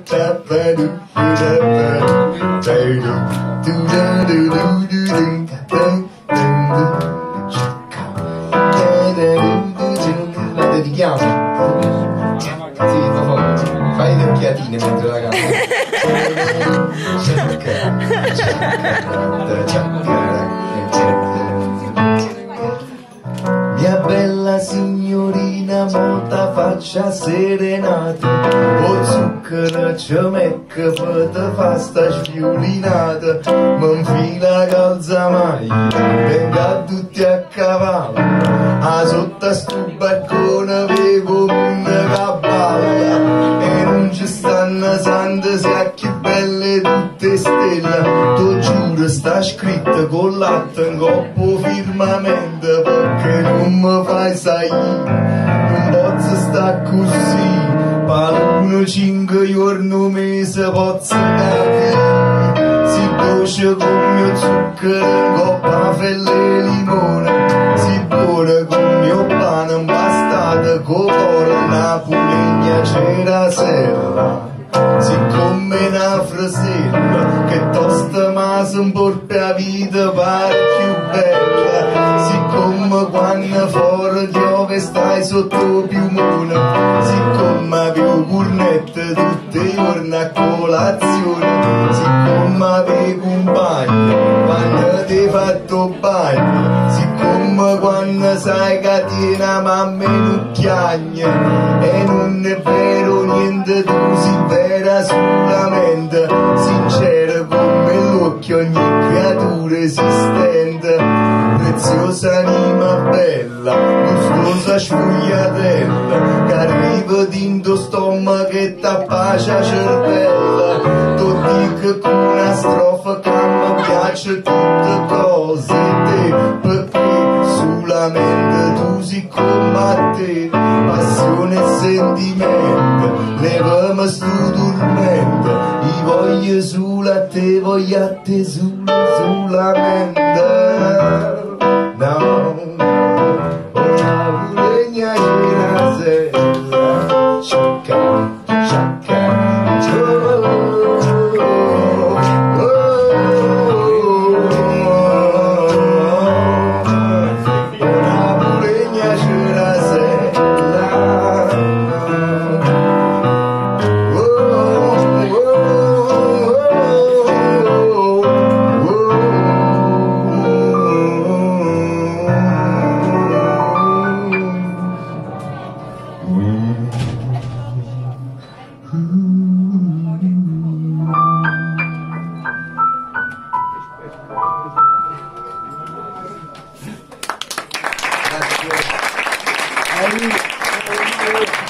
La dedichiamo? Sì, fai le occhiatine mentre la canto. Mia bella signorina, molta faccia serenata, o zucchero ci mecca per te fa sta sviolinata, m'infila calzamaglia, venga tutti a cavallo, a sotto sto balcone vedo una caballa, e non ci stanno sante sacchi belle tutte stelle, tu giuro sta scritto con latte in coppo firmamente, perché non mi fai sai, non posso sta così, palluno 5 giorni un mese posso capire, si dolce con mio zucchero in coppa felle e limone, si buona con mio pane impastato con cuore napolegna c'era sera, siccome una frasella che tosta ma s'importa la vita pare più bella, siccome quando fuori piove stai sotto piumone, siccome avevo cornette tutti i giorni a colazione, siccome avevo un bagno quando ti fatto bagno, siccome quando sai che tiene la mamma in un chiagno, e non è vero niente, tu sei vera solamente, sincera come l'occhio ogni creatura esistente, preziosa anima bella, gustosa sfogliatella, che arriva dentro stomaco e t'abbascia cervella, tu dico con una strofa che mi piace tutte cose te, perché solamente tu sei come a te, passione e sentimento, levami sto dormendo, io voglio solo a te, voglio a te solamente, no, una legna c'era sera, sciocca, sciocca, Grazie.